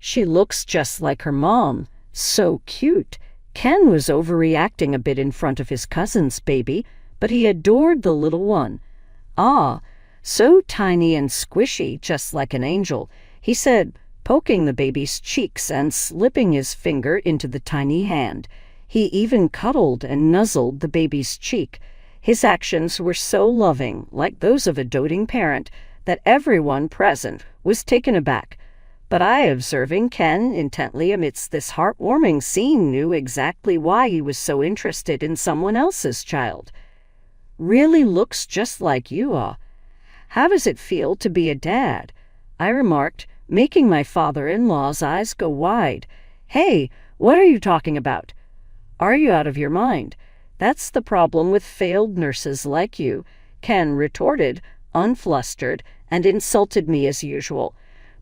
She looks just like her mom. So cute. Ken was overreacting a bit in front of his cousin's baby, but he adored the little one. "Ah, so tiny and squishy, just like an angel," he said, poking the baby's cheeks and slipping his finger into the tiny hand. He even cuddled and nuzzled the baby's cheek. His actions were so loving, like those of a doting parent, that everyone present was taken aback. But I, observing Ken intently amidst this heartwarming scene, knew exactly why he was so interested in someone else's child. "Really looks just like you are. How does it feel to be a dad?" I remarked, making my father-in-law's eyes go wide. "Hey, what are you talking about? Are you out of your mind? That's the problem with failed nurses like you," Ken retorted, unflustered, and insulted me as usual.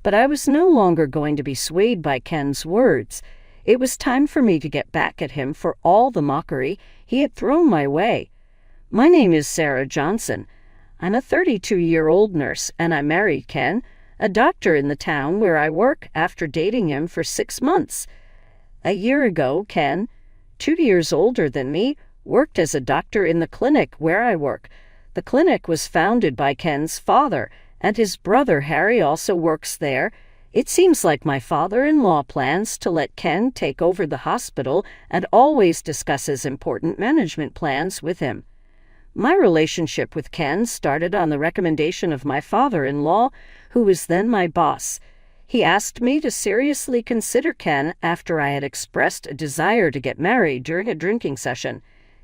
But I was no longer going to be swayed by Ken's words. It was time for me to get back at him for all the mockery he had thrown my way. "My name is Sarah Johnson. I'm a 32-year-old nurse, and I married Ken, a doctor in the town where I work, after dating him for 6 months. A year ago, Ken, 2 years older than me, worked as a doctor in the clinic where I work. The clinic was founded by Ken's father, and his brother Harry also works there. It seems like my father-in-law plans to let Ken take over the hospital and always discusses important management plans with him. My relationship with Ken started on the recommendation of my father-in-law, who was then my boss. He asked me to seriously consider Ken after I had expressed a desire to get married during a drinking session.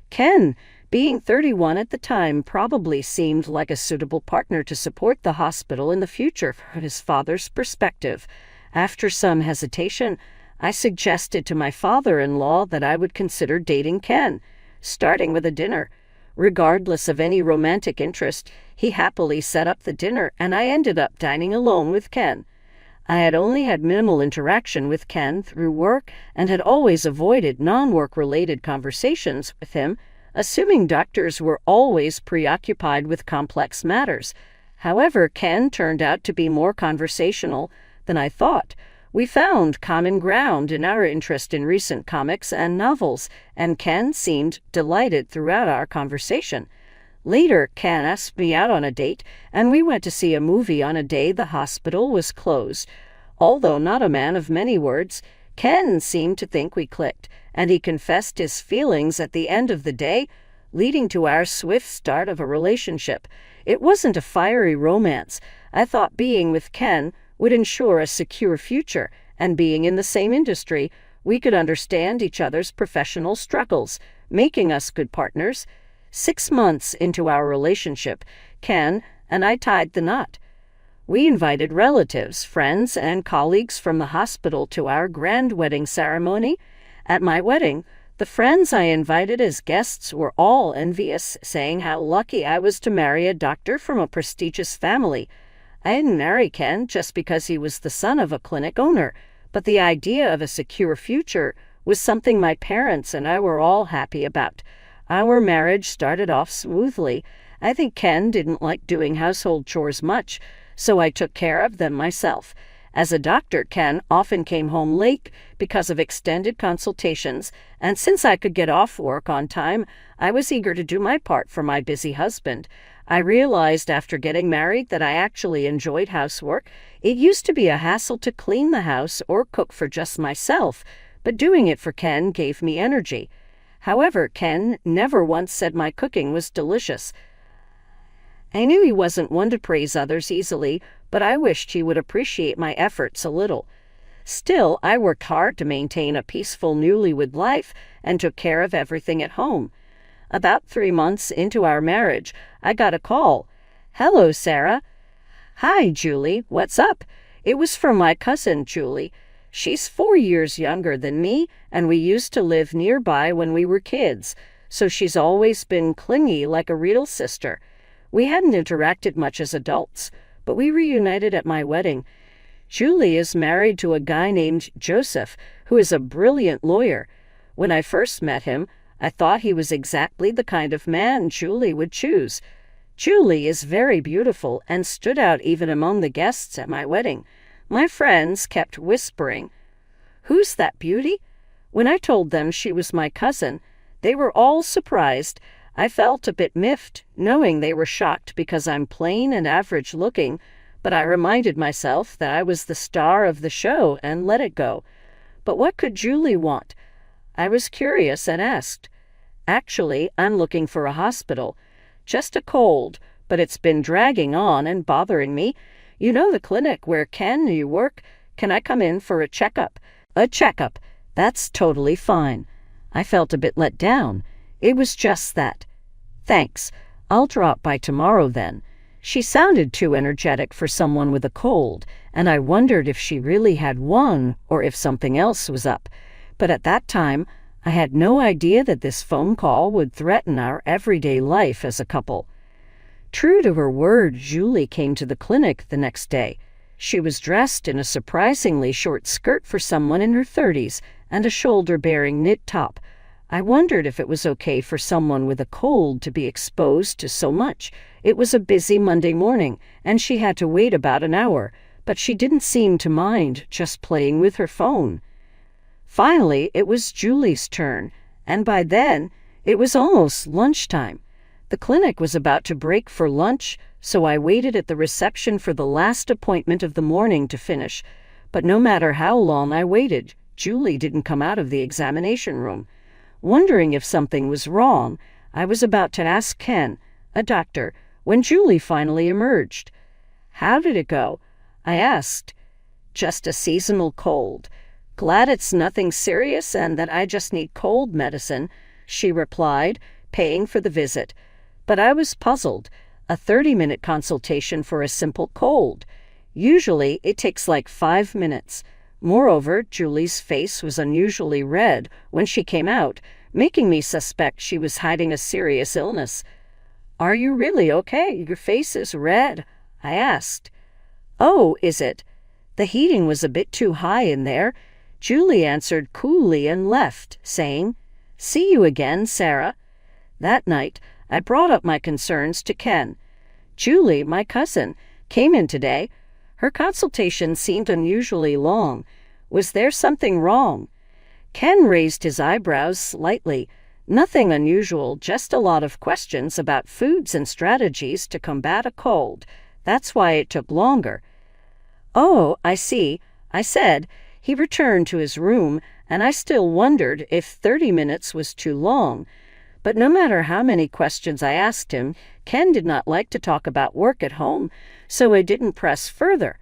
Ken, being 31 at the time, probably seemed like a suitable partner to support the hospital in the future from his father's perspective. After some hesitation, I suggested to my father-in-law that I would consider dating Ken, starting with a dinner. Regardless of any romantic interest, he happily set up the dinner, and I ended up dining alone with Ken. I had only had minimal interaction with Ken through work and had always avoided non-work-related conversations with him, assuming doctors were always preoccupied with complex matters. However, Ken turned out to be more conversational than I thought. We found common ground in our interest in recent comics and novels, and Ken seemed delighted throughout our conversation. Later, Ken asked me out on a date, and we went to see a movie on a day the hospital was closed. Although not a man of many words, Ken seemed to think we clicked, and he confessed his feelings at the end of the day, leading to our swift start of a relationship. It wasn't a fiery romance. I thought being with Ken would ensure a secure future, and being in the same industry, we could understand each other's professional struggles, making us good partners. 6 months into our relationship, Ken and I tied the knot. We invited relatives, friends, and colleagues from the hospital to our grand wedding ceremony. At my wedding, the friends I invited as guests were all envious, saying how lucky I was to marry a doctor from a prestigious family. I didn't marry Ken just because he was the son of a clinic owner, but the idea of a secure future was something my parents and I were all happy about. Our marriage started off smoothly. I think Ken didn't like doing household chores much, so I took care of them myself. As a doctor, Ken often came home late because of extended consultations, and since I could get off work on time, I was eager to do my part for my busy husband. I realized after getting married that I actually enjoyed housework. It used to be a hassle to clean the house or cook for just myself, but doing it for Ken gave me energy. However, Ken never once said my cooking was delicious. I knew he wasn't one to praise others easily, but I wished he would appreciate my efforts a little. Still, I worked hard to maintain a peaceful newlywed life and took care of everything at home. About 3 months into our marriage, I got a call. "Hello, Sarah." "Hi, Julie. What's up?" It was from my cousin, Julie. She's 4 years younger than me, and we used to live nearby when we were kids, so she's always been clingy like a real sister. We hadn't interacted much as adults, but we reunited at my wedding. Julie is married to a guy named Joseph, who is a brilliant lawyer. When I first met him, I thought he was exactly the kind of man Julie would choose. Julie is very beautiful and stood out even among the guests at my wedding. My friends kept whispering, "Who's that beauty?" When I told them she was my cousin, they were all surprised. I felt a bit miffed, knowing they were shocked because I'm plain and average looking, but I reminded myself that I was the star of the show and let it go. But what could Julie want? I was curious and asked. "Actually, I'm looking for a hospital. Just a cold, but it's been dragging on and bothering me. You know the clinic where Ken, you work? Can I come in for a checkup?" "A checkup? That's totally fine." I felt a bit let down. It was just that. "Thanks. I'll drop by tomorrow then." She sounded too energetic for someone with a cold, and I wondered if she really had one or if something else was up. But at that time, I had no idea that this phone call would threaten our everyday life as a couple. True to her word, Julie came to the clinic the next day. She was dressed in a surprisingly short skirt for someone in her 30s and a shoulder-bearing knit top. I wondered if it was okay for someone with a cold to be exposed to so much. It was a busy Monday morning, and she had to wait about an hour, but she didn't seem to mind just playing with her phone. Finally, it was Julie's turn, and by then, it was almost lunchtime. The clinic was about to break for lunch, so I waited at the reception for the last appointment of the morning to finish. But no matter how long I waited, Julie didn't come out of the examination room. Wondering if something was wrong, I was about to ask Ken, a doctor, when Julie finally emerged. "How did it go?" I asked. "Just a seasonal cold. Glad it's nothing serious and that I just need cold medicine," she replied, paying for the visit. But I was puzzled. A 30-minute consultation for a simple cold. Usually, it takes like 5 minutes. Moreover, Julie's face was unusually red when she came out, making me suspect she was hiding a serious illness. "Are you really okay? Your face is red," I asked. "Oh, is it? The heating was a bit too high in there." Julie answered coolly and left, saying, "See you again, Sarah." That night, I brought up my concerns to Ken. Julie, my cousin, came in today. Her consultation seemed unusually long. Was there something wrong? Ken raised his eyebrows slightly. Nothing unusual, just a lot of questions about foods and strategies to combat a cold. That's why it took longer. "Oh, I see," I said. He returned to his room, and I still wondered if 30 minutes was too long. But no matter how many questions I asked him, Ken did not like to talk about work at home, so I didn't press further.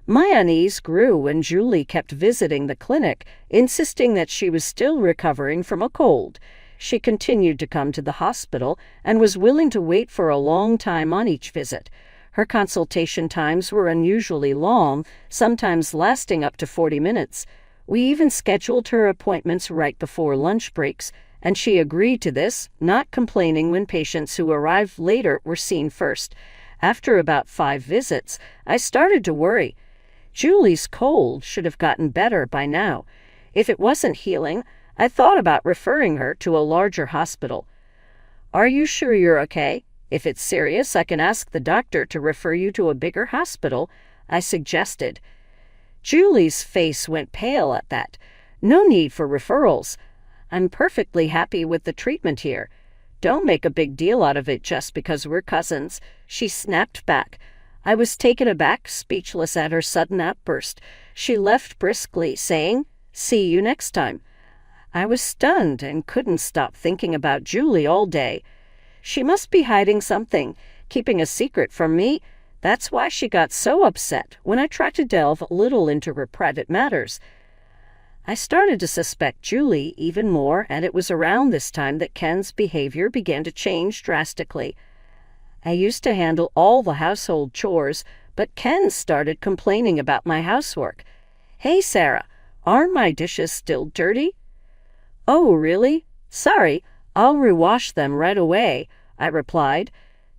My unease grew when Julie kept visiting the clinic, insisting that she was still recovering from a cold. She continued to come to the hospital and was willing to wait for a long time on each visit. Her consultation times were unusually long, sometimes lasting up to 40 minutes. We even scheduled her appointments right before lunch breaks, and she agreed to this, not complaining when patients who arrived later were seen first. After about 5 visits, I started to worry. Julie's cold should have gotten better by now. If it wasn't healing, I thought about referring her to a larger hospital. "Are you sure you're okay? If it's serious, I can ask the doctor to refer you to a bigger hospital," I suggested. Julie's face went pale at that. "No need for referrals. I'm perfectly happy with the treatment here. Don't make a big deal out of it just because we're cousins," she snapped back. I was taken aback, speechless at her sudden outburst. She left briskly, saying, "See you next time." I was stunned and couldn't stop thinking about Julie all day. She must be hiding something, keeping a secret from me. That's why she got so upset when I tried to delve a little into her private matters. I started to suspect Julie even more, and it was around this time that Ken's behavior began to change drastically. I used to handle all the household chores, but Ken started complaining about my housework. "Hey, Sarah, aren't my dishes still dirty?" "Oh, really? Sorry, I'll rewash them right away," I replied.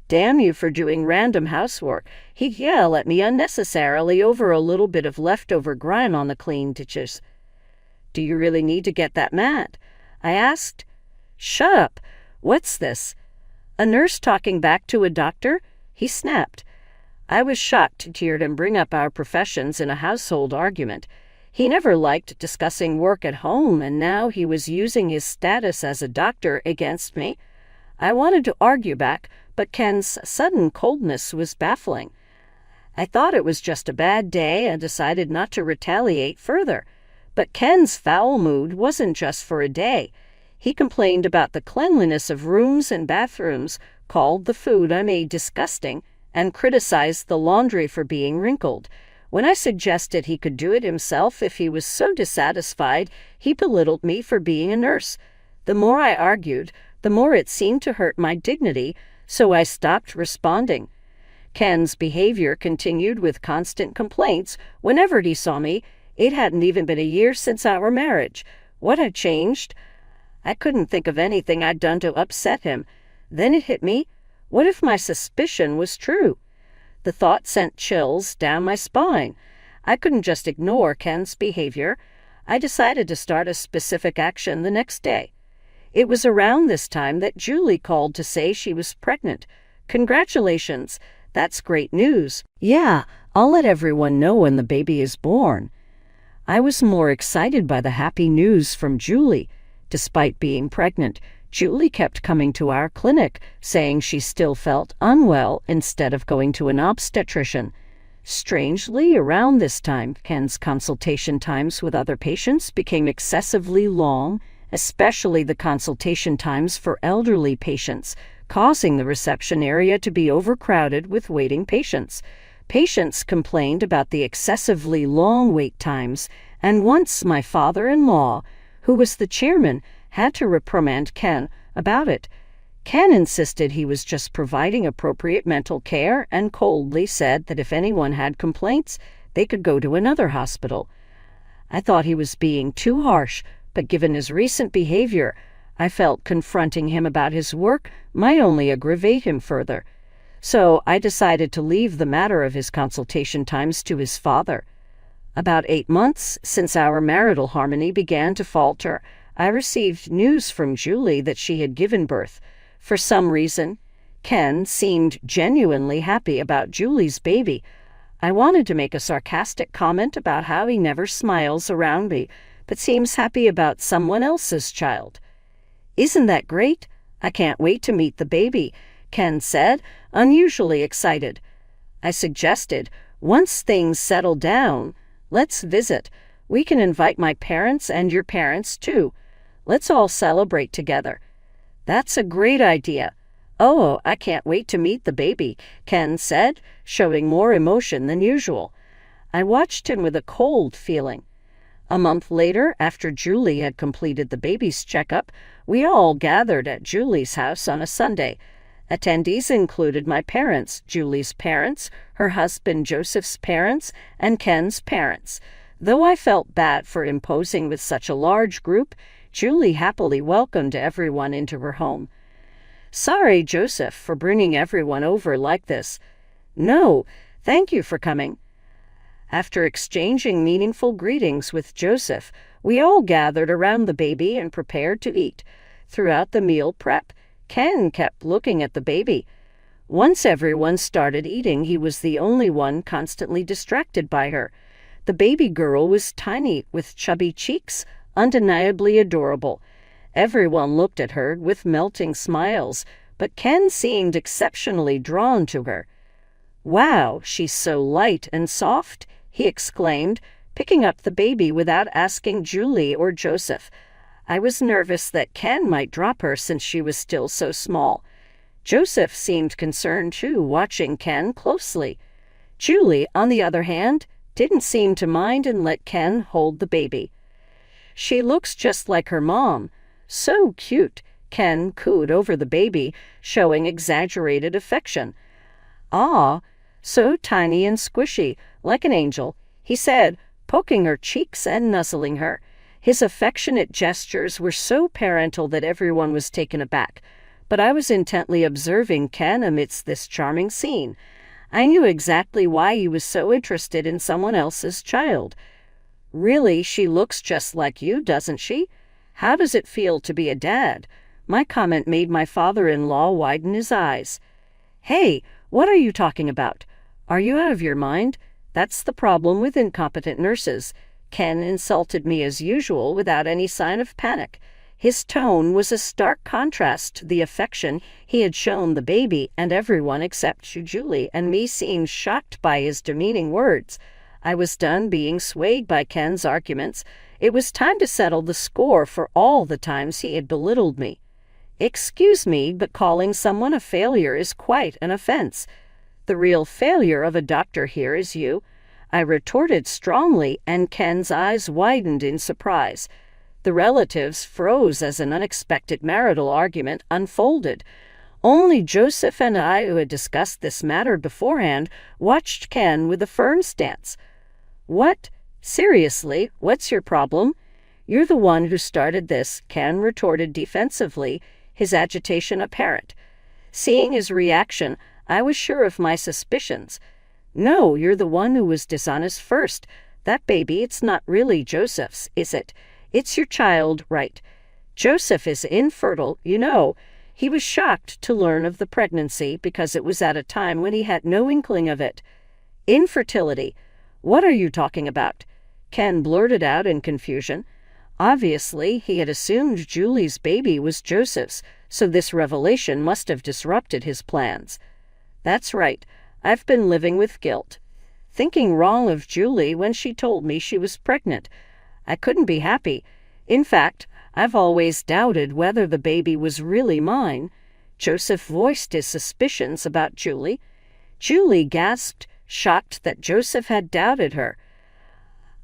"Damn you for doing random housework." He'd yell at me unnecessarily over a little bit of leftover grime on the clean dishes. "Do you really need to get that mad?" I asked. "Shut up. What's this? A nurse talking back to a doctor?" he snapped. I was shocked to hear him bring up our professions in a household argument. He never liked discussing work at home, and now he was using his status as a doctor against me. I wanted to argue back, but Ken's sudden coldness was baffling. I thought it was just a bad day and decided not to retaliate further. But Ken's foul mood wasn't just for a day. He complained about the cleanliness of rooms and bathrooms, called the food I made disgusting, and criticized the laundry for being wrinkled. When I suggested he could do it himself if he was so dissatisfied, he belittled me for being a nurse. The more I argued, the more it seemed to hurt my dignity, so I stopped responding. Ken's behavior continued with constant complaints whenever he saw me. It hadn't even been a year since our marriage. What had changed? I couldn't think of anything I'd done to upset him. Then it hit me. What if my suspicion was true? The thought sent chills down my spine. I couldn't just ignore Ken's behavior. I decided to start a specific action the next day. It was around this time that Julie called to say she was pregnant. Congratulations. That's great news. Yeah, I'll let everyone know when the baby is born. I was more excited by the happy news from Julie. Despite being pregnant, Julie kept coming to our clinic, saying she still felt unwell instead of going to an obstetrician. Strangely, around this time, Ken's consultation times with other patients became excessively long, especially the consultation times for elderly patients, causing the reception area to be overcrowded with waiting patients. Patients complained about the excessively long wait times, and once my father-in-law, who was the chairman, had to reprimand Ken about it. Ken insisted he was just providing appropriate mental care and coldly said that if anyone had complaints, they could go to another hospital. I thought he was being too harsh, but given his recent behavior, I felt confronting him about his work might only aggravate him further. So I decided to leave the matter of his consultation times to his father. About 8 months since our marital harmony began to falter, I received news from Julie that she had given birth. For some reason, Ken seemed genuinely happy about Julie's baby. I wanted to make a sarcastic comment about how he never smiles around me, but seems happy about someone else's child. Isn't that great? I can't wait to meet the baby, Ken said, unusually excited. I suggested, once things settle down, let's visit. We can invite my parents and your parents too. Let's all celebrate together. That's a great idea. Oh, I can't wait to meet the baby, Ken said, showing more emotion than usual. I watched him with a cold feeling. A month later, after Julie had completed the baby's checkup, we all gathered at Julie's house on a Sunday. Attendees included my parents, Julie's parents, her husband Joseph's parents, and Ken's parents. Though I felt bad for imposing with such a large group, Julie happily welcomed everyone into her home. Sorry, Joseph, for bringing everyone over like this. No, thank you for coming. After exchanging meaningful greetings with Joseph, we all gathered around the baby and prepared to eat. Throughout the meal prep, Ken kept looking at the baby. Once everyone started eating, he was the only one constantly distracted by her. The baby girl was tiny, with chubby cheeks, undeniably adorable. Everyone looked at her with melting smiles, but Ken seemed exceptionally drawn to her. Wow, she's so light and soft, he exclaimed, picking up the baby without asking Julie or Joseph. I was nervous that Ken might drop her since she was still so small. Joseph seemed concerned too, watching Ken closely. Julie, on the other hand, didn't seem to mind and let Ken hold the baby. She looks just like her mom. So cute, Ken cooed over the baby, showing exaggerated affection. Ah, so tiny and squishy, like an angel, he said, poking her cheeks and nuzzling her. His affectionate gestures were so parental that everyone was taken aback, but I was intently observing Ken amidst this charming scene. I knew exactly why he was so interested in someone else's child. Really, she looks just like you, doesn't she? How does it feel to be a dad? My comment made my father-in-law widen his eyes. Hey, what are you talking about? Are you out of your mind? That's the problem with incompetent nurses. Ken insulted me as usual without any sign of panic. His tone was a stark contrast to the affection he had shown the baby and everyone except Julie, and me seemed shocked by his demeaning words. I was done being swayed by Ken's arguments. It was time to settle the score for all the times he had belittled me. Excuse me, but calling someone a failure is quite an offense. The real failure of a doctor here is you, I retorted strongly, and Ken's eyes widened in surprise. The relatives froze as an unexpected marital argument unfolded. Only Joseph and I, who had discussed this matter beforehand, watched Ken with a firm stance. What? Seriously, what's your problem? You're the one who started this, Ken retorted defensively, his agitation apparent. Seeing his reaction, I was sure of my suspicions. No, you're the one who was dishonest first. That baby, it's not really Joseph's, is it? It's your child, right? Joseph is infertile, you know. He was shocked to learn of the pregnancy because it was at a time when he had no inkling of it. Infertility. What are you talking about? Ken blurted out in confusion. Obviously, he had assumed Julie's baby was Joseph's, so this revelation must have disrupted his plans. That's right. I've been living with guilt, thinking wrong of Julie when she told me she was pregnant. I couldn't be happy. In fact, I've always doubted whether the baby was really mine. Joseph voiced his suspicions about Julie. Julie gasped, shocked that Joseph had doubted her.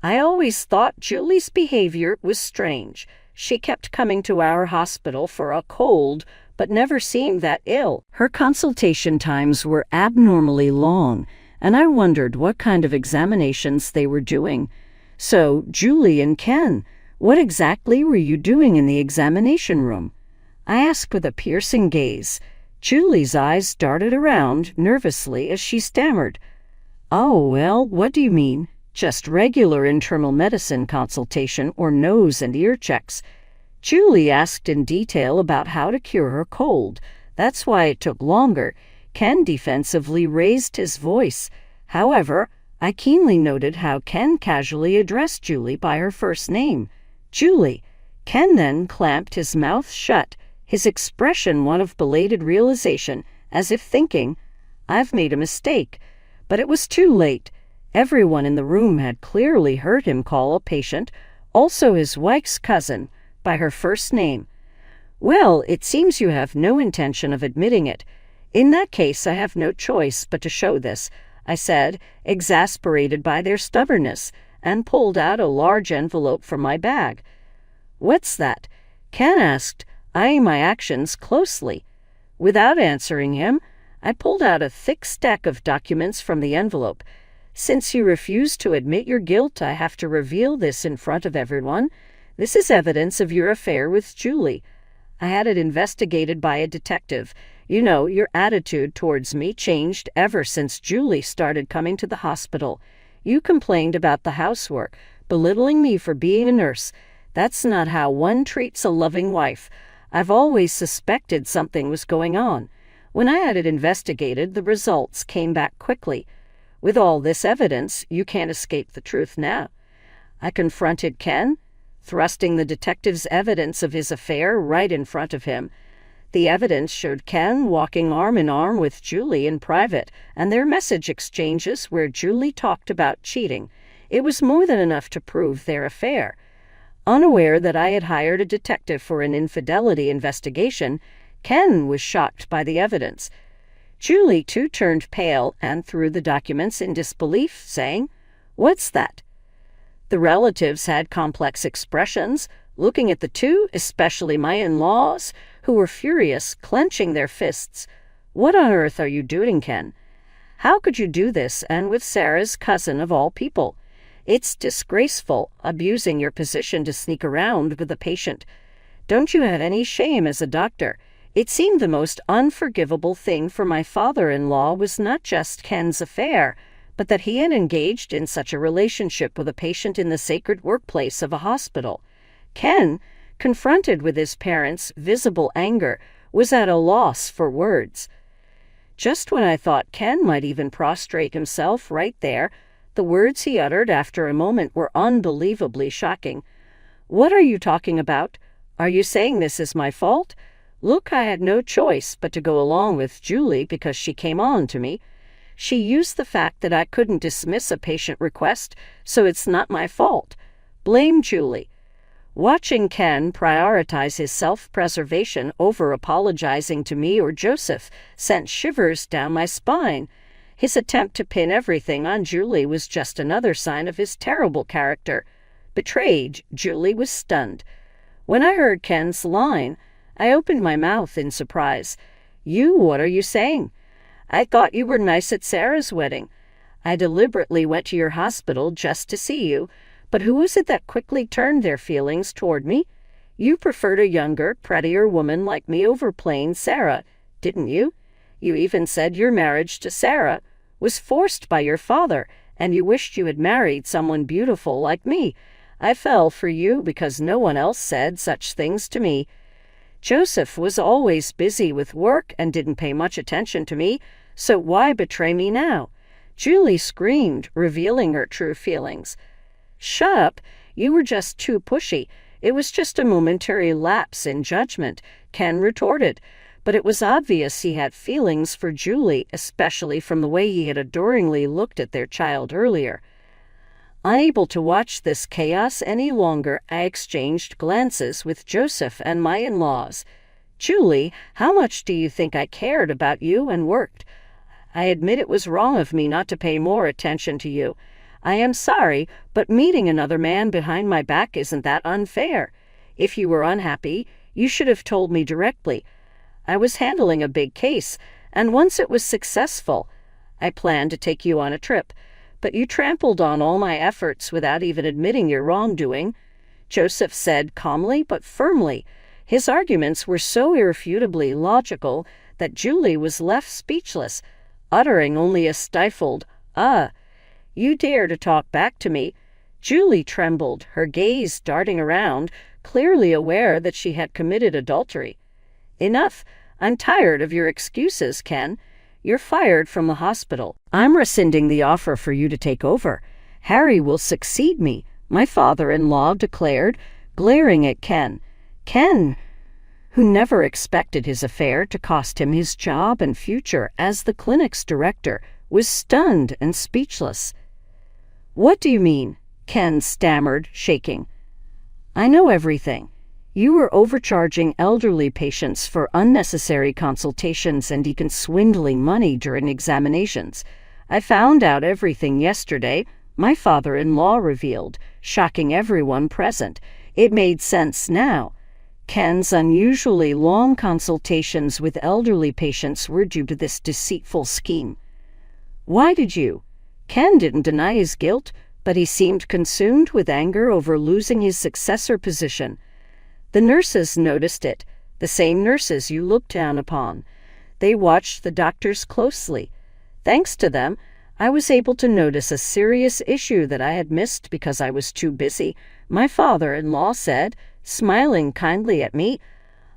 I always thought Julie's behavior was strange. She kept coming to our hospital for a cold, but never seemed that ill. Her consultation times were abnormally long, and I wondered what kind of examinations they were doing. So, Julie and Ken, what exactly were you doing in the examination room? I asked with a piercing gaze. Julie's eyes darted around nervously as she stammered. Oh, well, what do you mean? Just regular internal medicine consultation or nose and ear checks. Julie asked in detail about how to cure her cold. That's why it took longer. Ken defensively raised his voice. However, I keenly noted how Ken casually addressed Julie by her first name. Julie. Ken then clamped his mouth shut, his expression one of belated realization, as if thinking, I've made a mistake. But it was too late. Everyone in the room had clearly heard him call a patient, also his wife's cousin, by her first name. Well, it seems you have no intention of admitting it. In that case, I have no choice but to show this, I said, exasperated by their stubbornness, and pulled out a large envelope from my bag. What's that? Ken asked, eyeing my actions closely. Without answering him, I pulled out a thick stack of documents from the envelope. Since you refuse to admit your guilt, I have to reveal this in front of everyone. This is evidence of your affair with Julie. I had it investigated by a detective. You know, your attitude towards me changed ever since Julie started coming to the hospital. You complained about the housework, belittling me for being a nurse. That's not how one treats a loving wife. I've always suspected something was going on. When I had it investigated, the results came back quickly. With all this evidence, you can't escape the truth now. I confronted Ken, thrusting the detective's evidence of his affair right in front of him. The evidence showed Ken walking arm in arm with Julie in private, and their message exchanges where Julie talked about cheating. It was more than enough to prove their affair. Unaware that I had hired a detective for an infidelity investigation, Ken was shocked by the evidence. Julie, too, turned pale and threw the documents in disbelief, saying, What's that? The relatives had complex expressions, looking at the two, especially my in-laws, who were furious, clenching their fists. What on earth are you doing, Ken? How could you do this, and with Sarah's cousin of all people? It's disgraceful, abusing your position to sneak around with a patient. Don't you have any shame as a doctor? It seemed the most unforgivable thing for my father-in-law was not just Ken's affair, but that he had engaged in such a relationship with a patient in the sacred workplace of a hospital. Ken, confronted with his parents' visible anger, was at a loss for words. Just when I thought Ken might even prostrate himself right there, the words he uttered after a moment were unbelievably shocking. "What are you talking about? Are you saying this is my fault? Look, I had no choice but to go along with Julie because she came on to me. She used the fact that I couldn't dismiss a patient request, so it's not my fault. Blame Julie." Watching Ken prioritize his self-preservation over apologizing to me or Joseph sent shivers down my spine. His attempt to pin everything on Julie was just another sign of his terrible character. Betrayed, Julie was stunned. When I heard Ken's line, I opened my mouth in surprise. What are you saying?" "I thought you were nice at Sarah's wedding. I deliberately went to your hospital just to see you. But who was it that quickly turned their feelings toward me? You preferred a younger, prettier woman like me over plain Sarah, didn't you? You even said your marriage to Sarah was forced by your father, and you wished you had married someone beautiful like me. I fell for you because no one else said such things to me. Joseph was always busy with work and didn't pay much attention to me, so why betray me now?" Julie screamed, revealing her true feelings. "Shut up. You were just too pushy. It was just a momentary lapse in judgment," Ken retorted. But it was obvious he had feelings for Julie, especially from the way he had adoringly looked at their child earlier. Unable to watch this chaos any longer, I exchanged glances with Joseph and my in-laws. "Julie, how much do you think I cared about you and worked? I admit it was wrong of me not to pay more attention to you. I am sorry, but meeting another man behind my back isn't that unfair. If you were unhappy, you should have told me directly. I was handling a big case, and once it was successful, I planned to take you on a trip, but you trampled on all my efforts without even admitting your wrongdoing," Joseph said calmly but firmly. His arguments were so irrefutably logical that Julie was left speechless, uttering only a stifled, "Ah." "You dare to talk back to me?" Julie trembled, her gaze darting around, clearly aware that she had committed adultery. "Enough. I'm tired of your excuses, Ken. You're fired from the hospital. I'm rescinding the offer for you to take over. Harry will succeed me," my father-in-law declared, glaring at Ken. Ken, who never expected his affair to cost him his job and future as the clinic's director, was stunned and speechless. "What do you mean?" Ken stammered, shaking. "I know everything. You were overcharging elderly patients for unnecessary consultations and even swindling money during examinations. I found out everything yesterday," my father-in-law revealed, shocking everyone present. It made sense now. Ken's unusually long consultations with elderly patients were due to this deceitful scheme. "Why did you?" Ken didn't deny his guilt, but he seemed consumed with anger over losing his successor position. "The nurses noticed it, the same nurses you looked down upon. They watched the doctors closely. Thanks to them, I was able to notice a serious issue that I had missed because I was too busy," my father-in-law said, smiling kindly at me.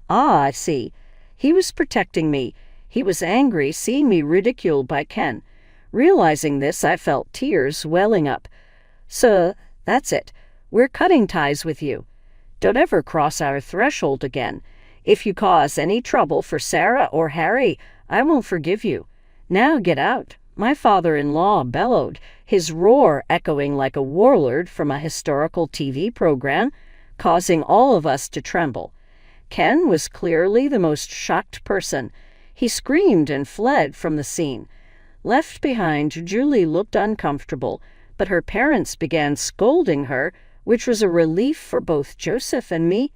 "Ah, I see. He was protecting me. He was angry seeing me ridiculed by Ken. Realizing this, I felt tears welling up. So, that's it. We're cutting ties with you. Don't ever cross our threshold again. If you cause any trouble for Sarah or Harry, I won't forgive you. Now get out," my father-in-law bellowed, his roar echoing like a warlord from a historical TV program, causing all of us to tremble. Ken was clearly the most shocked person. He screamed and fled from the scene. Left behind, Julie looked uncomfortable, but her parents began scolding her, which was a relief for both Joseph and me.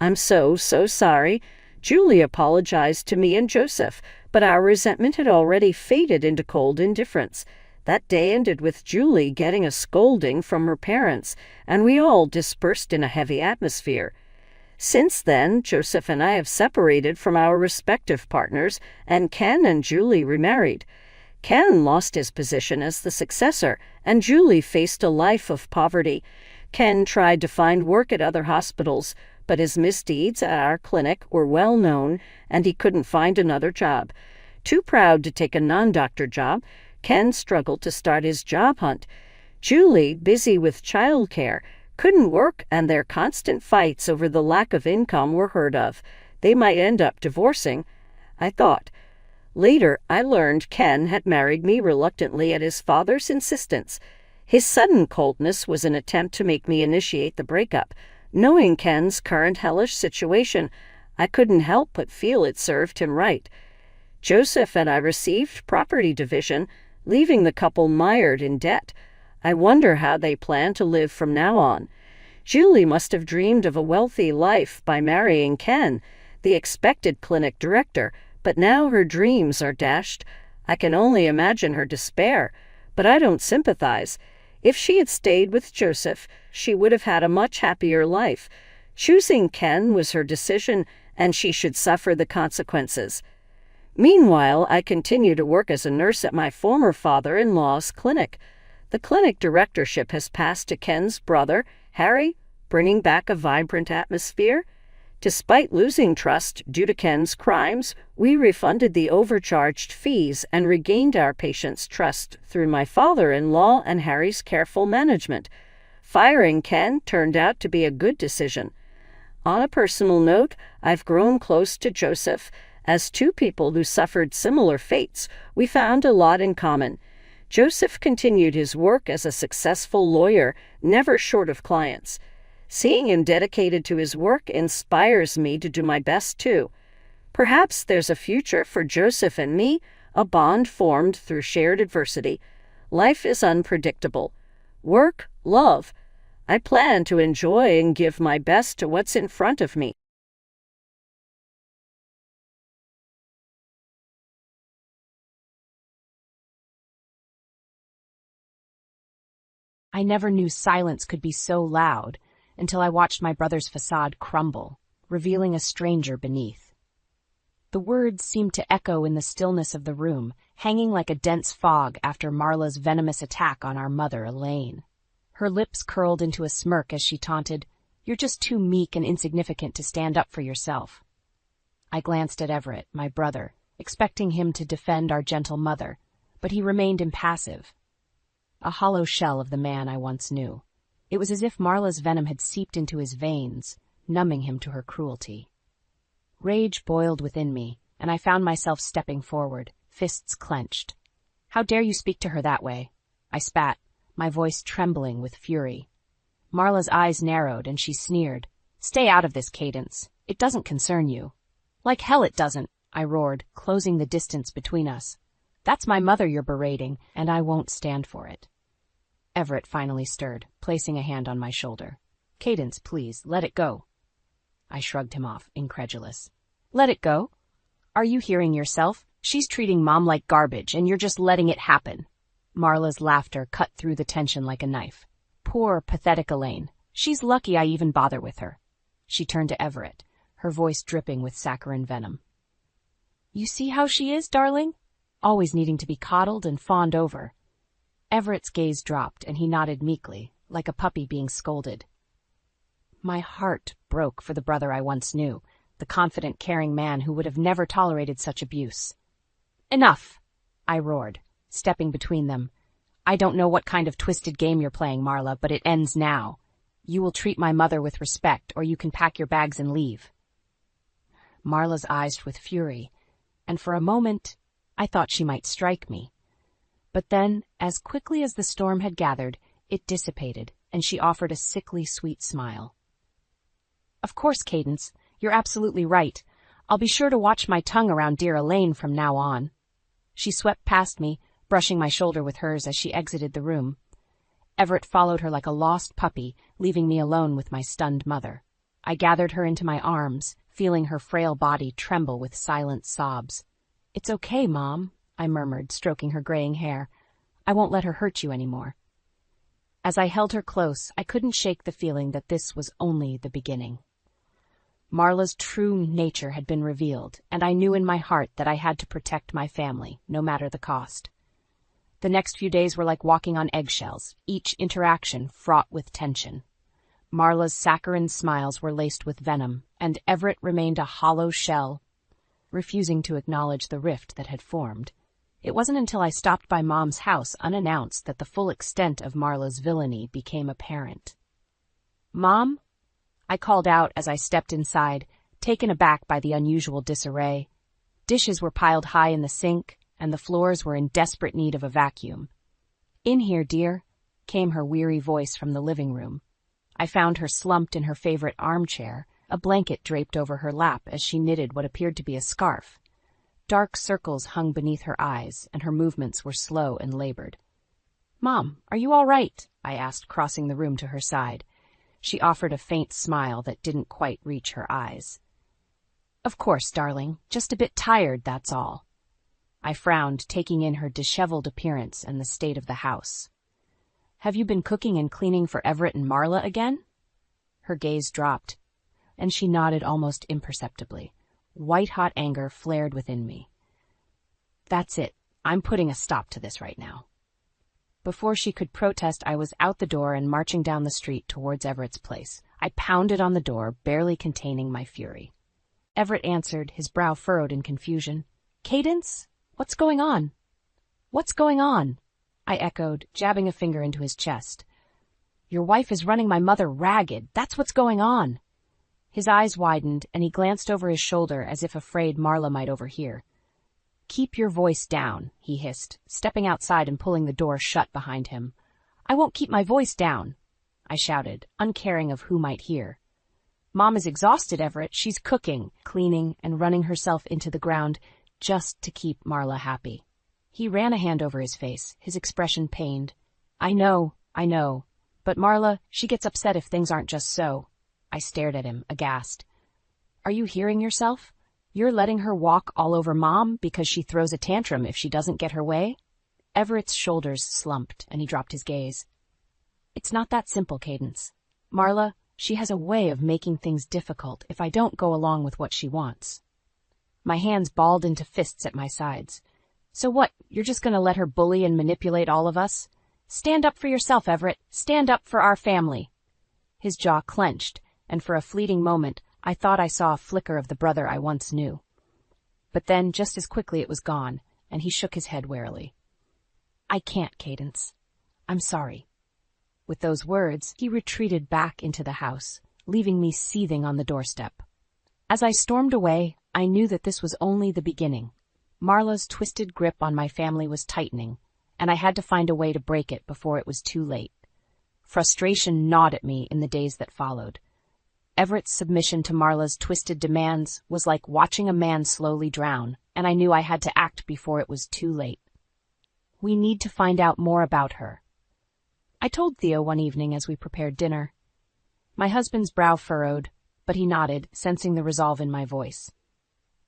"I'm so sorry." Julie apologized to me and Joseph, but our resentment had already faded into cold indifference. That day ended with Julie getting a scolding from her parents, and we all dispersed in a heavy atmosphere. Since then, Joseph and I have separated from our respective partners, and Ken and Julie remarried. Ken lost his position as the successor, and Julie faced a life of poverty. Ken tried to find work at other hospitals, but his misdeeds at our clinic were well known, and he couldn't find another job. Too proud to take a non-doctor job, Ken struggled to start his job hunt. Julie, busy with childcare, couldn't work, and their constant fights over the lack of income were heard of. They might end up divorcing, I thought. Later, I learned Ken had married me reluctantly at his father's insistence. His sudden coldness was an attempt to make me initiate the breakup. Knowing Ken's current hellish situation, I couldn't help but feel it served him right. Joseph and I received property division, leaving the couple mired in debt. I wonder how they plan to live from now on. Julie must have dreamed of a wealthy life by marrying Ken, the expected clinic director, but now her dreams are dashed. I can only imagine her despair, but I don't sympathize. If she had stayed with Joseph, she would have had a much happier life. Choosing Ken was her decision, and she should suffer the consequences. Meanwhile, I continue to work as a nurse at my former father-in-law's clinic. The clinic directorship has passed to Ken's brother, Harry, bringing back a vibrant atmosphere. Despite losing trust due to Ken's crimes, we refunded the overcharged fees and regained our patients' trust through my father-in-law and Harry's careful management. Firing Ken turned out to be a good decision. On a personal note, I've grown close to Joseph. As two people who suffered similar fates, we found a lot in common. Joseph continued his work as a successful lawyer, never short of clients. Seeing him dedicated to his work inspires me to do my best too. Perhaps there's a future for Joseph and me, a bond formed through shared adversity. Life is unpredictable. Work, love. I plan to enjoy and give my best to what's in front of me. I never knew silence could be so loud until I watched my brother's facade crumble, revealing a stranger beneath. The words seemed to echo in the stillness of the room, hanging like a dense fog after Marla's venomous attack on our mother, Elaine. Her lips curled into a smirk as she taunted, "You're just too meek and insignificant to stand up for yourself." I glanced at Everett, my brother, expecting him to defend our gentle mother, but he remained impassive. A hollow shell of the man I once knew. It was as if Marla's venom had seeped into his veins, numbing him to her cruelty. Rage boiled within me, and I found myself stepping forward, fists clenched. "How dare you speak to her that way?" I spat, my voice trembling with fury. Marla's eyes narrowed, and she sneered. "Stay out of this, Cadence. It doesn't concern you." "Like hell it doesn't," I roared, closing the distance between us. "That's my mother you're berating, and I won't stand for it." Everett finally stirred, placing a hand on my shoulder. "Cadence, please, let it go." I shrugged him off, incredulous. "Let it go? Are you hearing yourself? She's treating Mom like garbage, and you're just letting it happen." Marla's laughter cut through the tension like a knife. "Poor, pathetic Elaine. She's lucky I even bother with her." She turned to Everett, her voice dripping with saccharine venom. "You see how she is, darling? Always needing to be coddled and fawned over." Everett's gaze dropped, and he nodded meekly, like a puppy being scolded. My heart broke for the brother I once knew, the confident, caring man who would have never tolerated such abuse. "Enough!" I roared, stepping between them. "I don't know what kind of twisted game you're playing, Marla, but it ends now. You will treat my mother with respect, or you can pack your bags and leave." Marla's eyes with fury, and for a moment I thought she might strike me. But then, as quickly as the storm had gathered, it dissipated, and she offered a sickly sweet smile. "Of course, Cadence, you're absolutely right. I'll be sure to watch my tongue around dear Elaine from now on." She swept past me, brushing my shoulder with hers as she exited the room. Everett followed her like a lost puppy, leaving me alone with my stunned mother. I gathered her into my arms, feeling her frail body tremble with silent sobs. "It's okay, Mom," I murmured, stroking her graying hair. "I won't let her hurt you anymore." As I held her close, I couldn't shake the feeling that this was only the beginning. Marla's true nature had been revealed, and I knew in my heart that I had to protect my family, no matter the cost. The next few days were like walking on eggshells, each interaction fraught with tension. Marla's saccharine smiles were laced with venom, and Everett remained a hollow shell. refusing to acknowledge the rift that had formed. It wasn't until I stopped by Mom's house unannounced that the full extent of Marla's villainy became apparent. "Mom?" I called out as I stepped inside, taken aback by the unusual disarray. Dishes were piled high in the sink, and the floors were in desperate need of a vacuum. "In here, dear," came her weary voice from the living room. I found her slumped in her favorite armchair, a blanket draped over her lap as she knitted what appeared to be a scarf. Dark circles hung beneath her eyes, and her movements were slow and labored. "Mom, are you all right?" I asked, crossing the room to her side. She offered a faint smile that didn't quite reach her eyes. "Of course, darling. Just a bit tired, that's all." I frowned, taking in her disheveled appearance and the state of the house. "Have you been cooking and cleaning for Everett and Marla again?" Her gaze dropped, and she nodded almost imperceptibly. White-hot anger flared within me. "That's it. I'm putting a stop to this right now." Before she could protest, I was out the door and marching down the street towards Everett's place. I pounded on the door, barely containing my fury. Everett answered, his brow furrowed in confusion. "Cadence? What's going on?" "What's going on?" I echoed, jabbing a finger into his chest. "Your wife is running my mother ragged. That's what's going on." His eyes widened, and he glanced over his shoulder as if afraid Marla might overhear. "Keep your voice down," he hissed, stepping outside and pulling the door shut behind him. "I won't keep my voice down," I shouted, uncaring of who might hear. "Mom is exhausted, Everett. She's cooking, cleaning, and running herself into the ground just to keep Marla happy." He ran a hand over his face, his expression pained. I know. But Marla, she gets upset if things aren't just so." I stared at him, aghast. "Are you hearing yourself? You're letting her walk all over Mom because she throws a tantrum if she doesn't get her way?" Everett's shoulders slumped, and he dropped his gaze. "It's not that simple, Cadence. Marla, she has a way of making things difficult if I don't go along with what she wants." My hands balled into fists at my sides. "So what, you're just going to let her bully and manipulate all of us? Stand up for yourself, Everett. Stand up for our family." His jaw clenched, and for a fleeting moment, I thought I saw a flicker of the brother I once knew. But then, just as quickly, it was gone, and he shook his head wearily. "I can't, Cadence. I'm sorry." With those words, he retreated back into the house, leaving me seething on the doorstep. As I stormed away, I knew that this was only the beginning. Marla's twisted grip on my family was tightening, and I had to find a way to break it before it was too late. Frustration gnawed at me in the days that followed. Everett's submission to Marla's twisted demands was like watching a man slowly drown, and I knew I had to act before it was too late. "We need to find out more about her," I told Theo one evening as we prepared dinner. My husband's brow furrowed, but he nodded, sensing the resolve in my voice.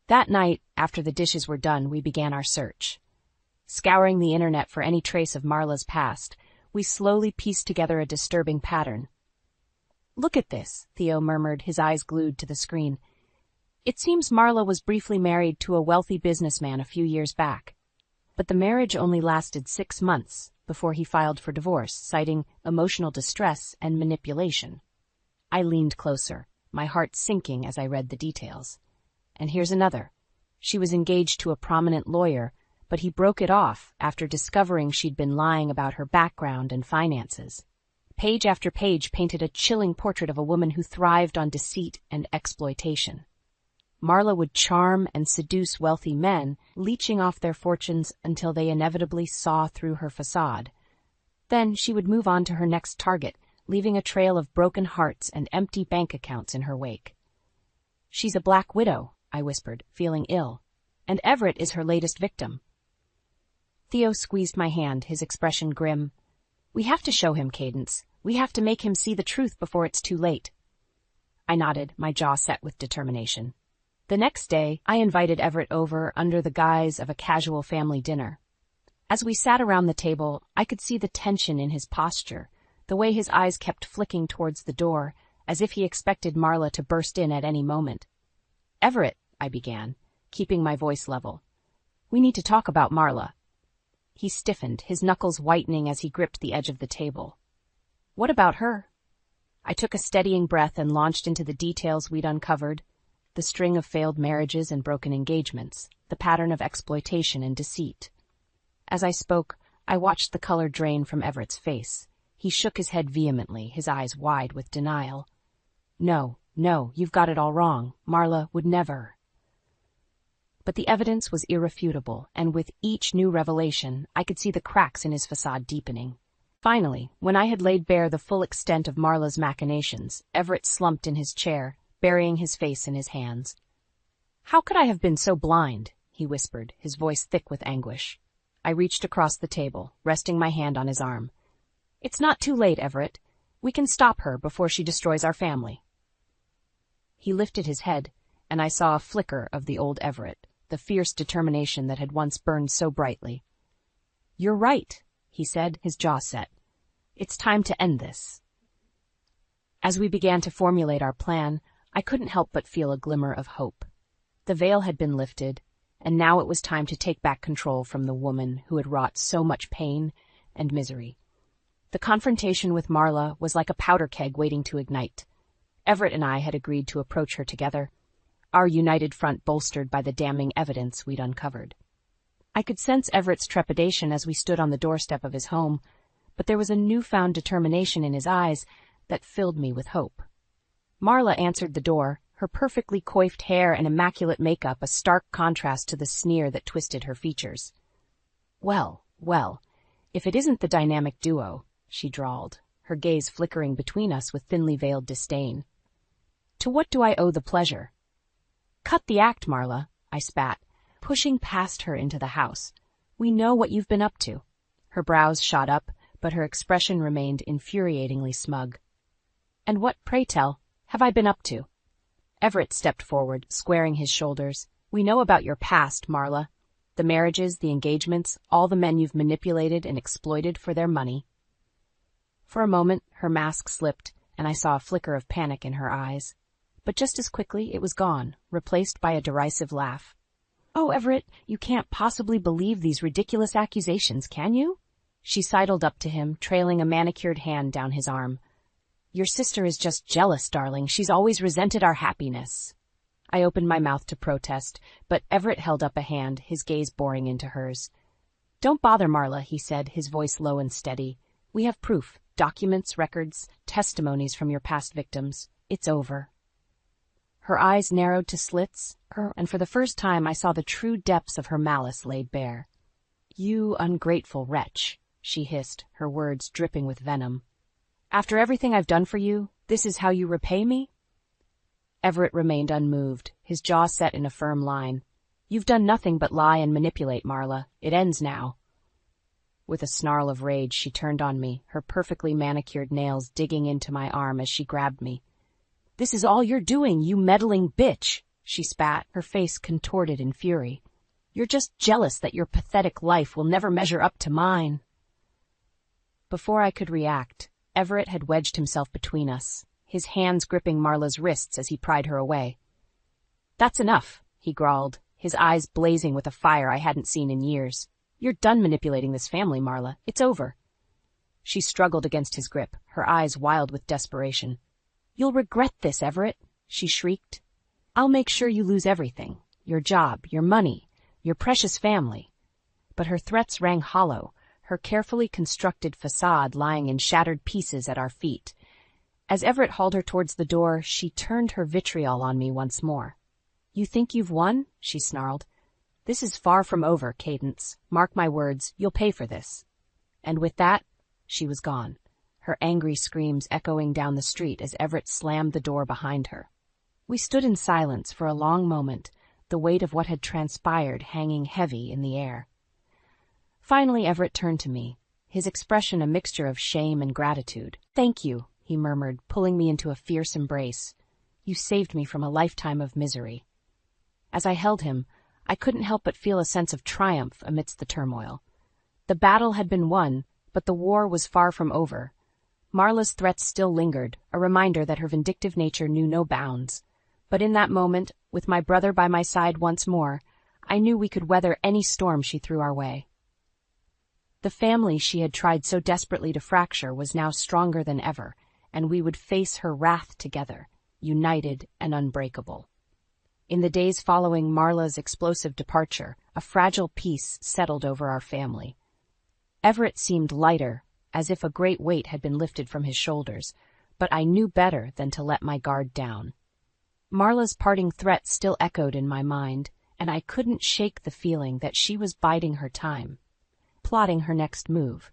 That night, after the dishes were done, we began our search. Scouring the internet for any trace of Marla's past, we slowly pieced together a disturbing pattern. "Look at this," Theo murmured, his eyes glued to the screen. "It seems Marla was briefly married to a wealthy businessman a few years back. But the marriage only lasted 6 months before he filed for divorce, citing emotional distress and manipulation." I leaned closer, my heart sinking as I read the details. And here's another. She was engaged to a prominent lawyer, but he broke it off after discovering she'd been lying about her background and finances. Page after page painted a chilling portrait of a woman who thrived on deceit and exploitation. Marla would charm and seduce wealthy men, leeching off their fortunes until they inevitably saw through her facade. Then she would move on to her next target, leaving a trail of broken hearts and empty bank accounts in her wake. "She's a black widow," I whispered, feeling ill, "and Everett is her latest victim." Theo squeezed my hand, his expression grim. "We have to show him, Cadence. We have to make him see the truth before it's too late." I nodded, my jaw set with determination. The next day, I invited Everett over under the guise of a casual family dinner. As we sat around the table, I could see the tension in his posture, the way his eyes kept flicking towards the door, as if he expected Marla to burst in at any moment. "Everett," I began, keeping my voice level, "we need to talk about Marla." He stiffened, his knuckles whitening as he gripped the edge of the table. "What about her?" I took a steadying breath and launched into the details we'd uncovered. the string of failed marriages and broken engagements, the pattern of exploitation and deceit. As I spoke, I watched the color drain from Everett's face. He shook his head vehemently, his eyes wide with denial. No, you've got it all wrong. Marla would never. But the evidence was irrefutable, and with each new revelation, I could see the cracks in his facade deepening. Finally, when I had laid bare the full extent of Marla's machinations, Everett slumped in his chair, burying his face in his hands. "How could I have been so blind?" he whispered, his voice thick with anguish. I reached across the table, resting my hand on his arm. "It's not too late, Everett. We can stop her before she destroys our family." He lifted his head, and I saw a flicker of the old Everett, the fierce determination that had once burned so brightly. "You're right," he said, his jaw set. "It's time to end this." As we began to formulate our plan, I couldn't help but feel a glimmer of hope. The veil had been lifted, and now it was time to take back control from the woman who had wrought so much pain and misery. The confrontation with Marla was like a powder keg waiting to ignite. Everett and I had agreed to approach her together, our united front bolstered by the damning evidence we'd uncovered. I could sense Everett's trepidation as we stood on the doorstep of his home, but there was a newfound determination in his eyes that filled me with hope. Marla answered the door, her perfectly coiffed hair and immaculate makeup a stark contrast to the sneer that twisted her features. Well, if it isn't the dynamic duo," she drawled, her gaze flickering between us with thinly veiled disdain. "To what do I owe the pleasure?" "Cut the act, Marla," I spat, pushing past her into the house. "We know what you've been up to." Her brows shot up, but her expression remained infuriatingly smug. "And what, pray tell, have I been up to?" Everett stepped forward, squaring his shoulders. "We know about your past, Marla. The marriages, the engagements, all the men you've manipulated and exploited for their money." For a moment, her mask slipped, and I saw a flicker of panic in her eyes. But just as quickly, it was gone, replaced by a derisive laugh. "Oh, Everett, you can't possibly believe these ridiculous accusations, can you?" She sidled up to him, trailing a manicured hand down his arm. "Your sister is just jealous, darling. She's always resented our happiness." I opened my mouth to protest, but Everett held up a hand, his gaze boring into hers. "Don't bother, Marla," he said, his voice low and steady. "We have proof, documents, records, testimonies from your past victims. It's over." Her eyes narrowed to slits, and for the first time I saw the true depths of her malice laid bare. "You ungrateful wretch," she hissed, her words dripping with venom. "After everything I've done for you, this is how you repay me?" Everett remained unmoved, his jaw set in a firm line. "You've done nothing but lie and manipulate, Marla. It ends now." With a snarl of rage, she turned on me, her perfectly manicured nails digging into my arm as she grabbed me. "This is all you're doing, you meddling bitch," she spat, her face contorted in fury. "You're just jealous that your pathetic life will never measure up to mine." Before I could react, Everett had wedged himself between us, his hands gripping Marla's wrists as he pried her away. "That's enough," he growled, his eyes blazing with a fire I hadn't seen in years. "You're done manipulating this family, Marla. It's over." She struggled against his grip, her eyes wild with desperation. "You'll regret this, Everett," she shrieked. "I'll make sure you lose everything, your job, your money, your precious family." But her threats rang hollow, her carefully constructed facade lying in shattered pieces at our feet. As Everett hauled her towards the door, she turned her vitriol on me once more. "You think you've won?" she snarled. "This is far from over, Cadence. Mark my words, you'll pay for this." And with that, she was gone, her angry screams echoing down the street as Everett slammed the door behind her. We stood in silence for a long moment, the weight of what had transpired hanging heavy in the air. Finally, Everett turned to me, his expression a mixture of shame and gratitude. "Thank you," he murmured, pulling me into a fierce embrace. "You saved me from a lifetime of misery." As I held him, I couldn't help but feel a sense of triumph amidst the turmoil. The battle had been won, but the war was far from over. Marla's threats still lingered, a reminder that her vindictive nature knew no bounds. But in that moment, with my brother by my side once more, I knew we could weather any storm she threw our way. The family she had tried so desperately to fracture was now stronger than ever, and we would face her wrath together, united and unbreakable. In the days following Marla's explosive departure, a fragile peace settled over our family. Everett seemed lighter, as if a great weight had been lifted from his shoulders, but I knew better than to let my guard down. Marla's parting threat still echoed in my mind, and I couldn't shake the feeling that she was biding her time, plotting her next move.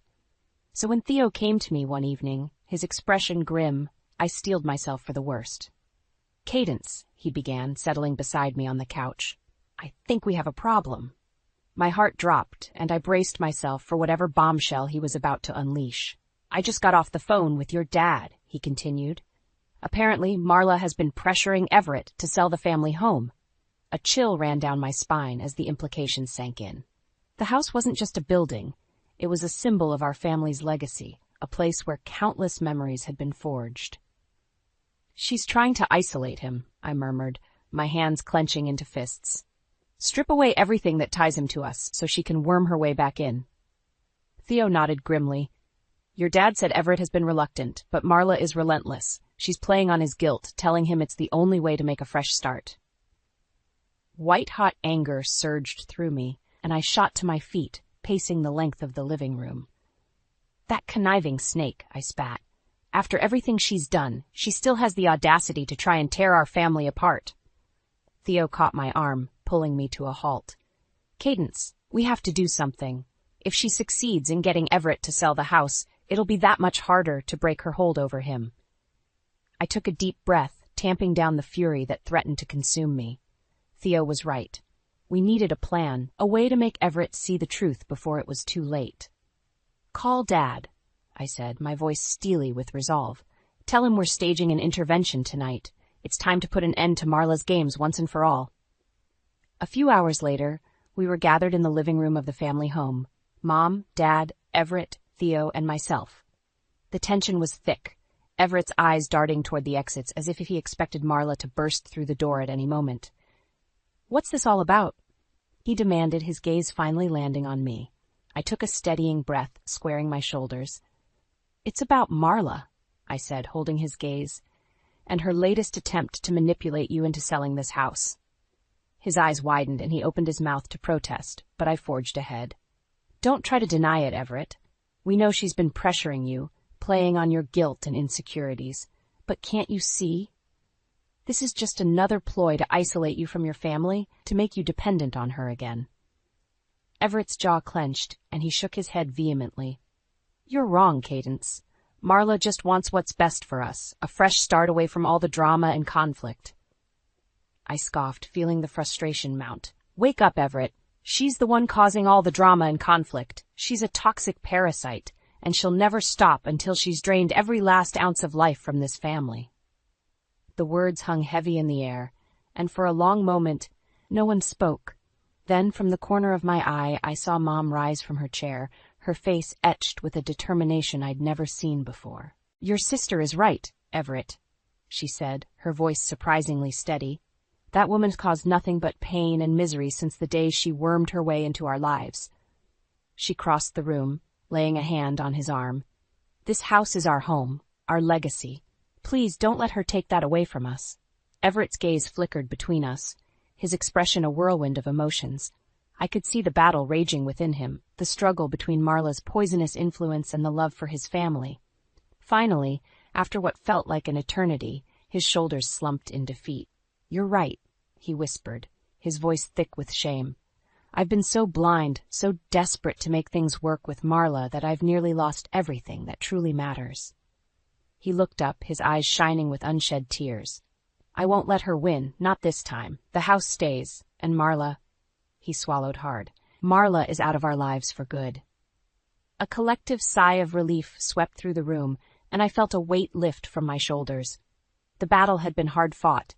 So when Theo came to me one evening, his expression grim, I steeled myself for the worst. "Cadence," he began, settling beside me on the couch. "I think we have a problem." My heart dropped, and I braced myself for whatever bombshell he was about to unleash. "I just got off the phone with your dad," he continued. "Apparently, Marla has been pressuring Everett to sell the family home." A chill ran down my spine as the implications sank in. The house wasn't just a building. It was a symbol of our family's legacy, a place where countless memories had been forged. "She's trying to isolate him," I murmured, my hands clenching into fists. "Strip away everything that ties him to us so she can worm her way back in." Theo nodded grimly. "Your dad said Everett has been reluctant, but Marla is relentless. She's playing on his guilt, telling him it's the only way to make a fresh start." White-hot anger surged through me, and I shot to my feet, pacing the length of the living room. "That conniving snake," I spat. "After everything she's done, she still has the audacity to try and tear our family apart." Theo caught my arm, pulling me to a halt. "Cadence, we have to do something. If she succeeds in getting Everett to sell the house, it'll be that much harder to break her hold over him." I took a deep breath, tamping down the fury that threatened to consume me. Theo was right. We needed a plan, a way to make Everett see the truth before it was too late. "Call Dad," I said, my voice steely with resolve. "Tell him we're staging an intervention tonight. It's time to put an end to Marla's games once and for all." A few hours later, we were gathered in the living room of the family home. Mom, Dad, Everett, Theo, and myself. The tension was thick, Everett's eyes darting toward the exits as if he expected Marla to burst through the door at any moment. "What's this all about?" he demanded, his gaze finally landing on me. I took a steadying breath, squaring my shoulders. "It's about Marla," I said, holding his gaze, "and her latest attempt to manipulate you into selling this house." His eyes widened and he opened his mouth to protest, but I forged ahead. "Don't try to deny it, Everett. We know she's been pressuring you, playing on your guilt and insecurities. But can't you see? This is just another ploy to isolate you from your family, to make you dependent on her again." Everett's jaw clenched, and he shook his head vehemently. "You're wrong, Cadence. Marla just wants what's best for us, a fresh start away from all the drama and conflict." I scoffed, feeling the frustration mount. "Wake up, Everett. She's the one causing all the drama and conflict. She's a toxic parasite, and she'll never stop until she's drained every last ounce of life from this family." The words hung heavy in the air, and for a long moment, no one spoke. Then, from the corner of my eye, I saw Mom rise from her chair, her face etched with a determination I'd never seen before. "Your sister is right, Everett," she said, her voice surprisingly steady. "That woman's caused nothing but pain and misery since the day she wormed her way into our lives." She crossed the room, laying a hand on his arm. "This house is our home, our legacy. Please don't let her take that away from us." Everett's gaze flickered between us, his expression a whirlwind of emotions. I could see the battle raging within him, the struggle between Marla's poisonous influence and the love for his family. Finally, after what felt like an eternity, his shoulders slumped in defeat. "You're right," he whispered, his voice thick with shame. "I've been so blind, so desperate to make things work with Marla that I've nearly lost everything that truly matters." He looked up, his eyes shining with unshed tears. "I won't let her win, not this time. The house stays, and Marla—" He swallowed hard. "Marla is out of our lives for good." A collective sigh of relief swept through the room, and I felt a weight lift from my shoulders. The battle had been hard fought,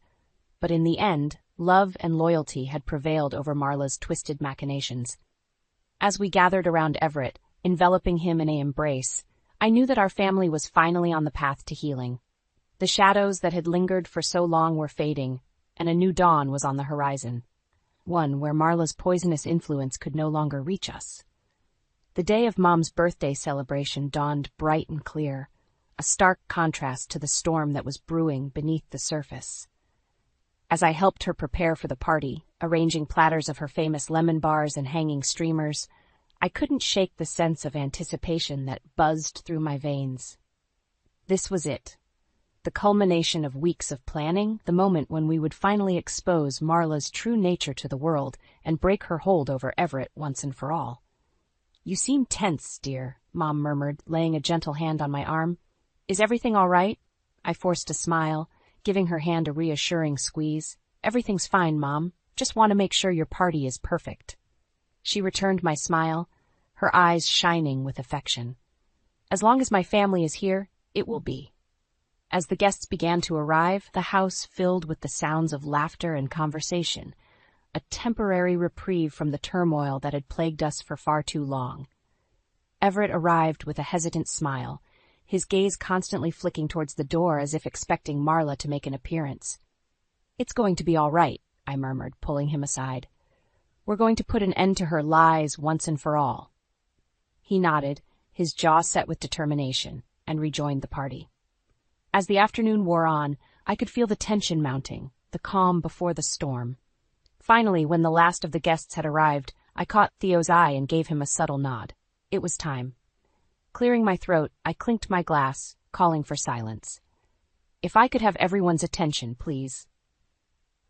but in the end, love and loyalty had prevailed over Marla's twisted machinations. As we gathered around Everett, enveloping him in an embrace, I knew that our family was finally on the path to healing. The shadows that had lingered for so long were fading, and a new dawn was on the horizon. One where Marla's poisonous influence could no longer reach us. The day of Mom's birthday celebration dawned bright and clear, a stark contrast to the storm that was brewing beneath the surface. As I helped her prepare for the party, arranging platters of her famous lemon bars and hanging streamers, I couldn't shake the sense of anticipation that buzzed through my veins. This was it. The culmination of weeks of planning, the moment when we would finally expose Marla's true nature to the world and break her hold over Everett once and for all. "You seem tense, dear," Mom murmured, laying a gentle hand on my arm. "Is everything all right?" I forced a smile, giving her hand a reassuring squeeze. "Everything's fine, Mom. Just want to make sure your party is perfect." She returned my smile, her eyes shining with affection. "As long as my family is here, it will be." As the guests began to arrive, the house filled with the sounds of laughter and conversation, a temporary reprieve from the turmoil that had plagued us for far too long. Everett arrived with a hesitant smile, his gaze constantly flicking towards the door as if expecting Marla to make an appearance. "It's going to be all right," I murmured, pulling him aside. "We're going to put an end to her lies once and for all." He nodded, his jaw set with determination, and rejoined the party. As the afternoon wore on, I could feel the tension mounting, the calm before the storm. Finally, when the last of the guests had arrived, I caught Theo's eye and gave him a subtle nod. It was time. Clearing my throat, I clinked my glass, calling for silence. "If I could have everyone's attention, please."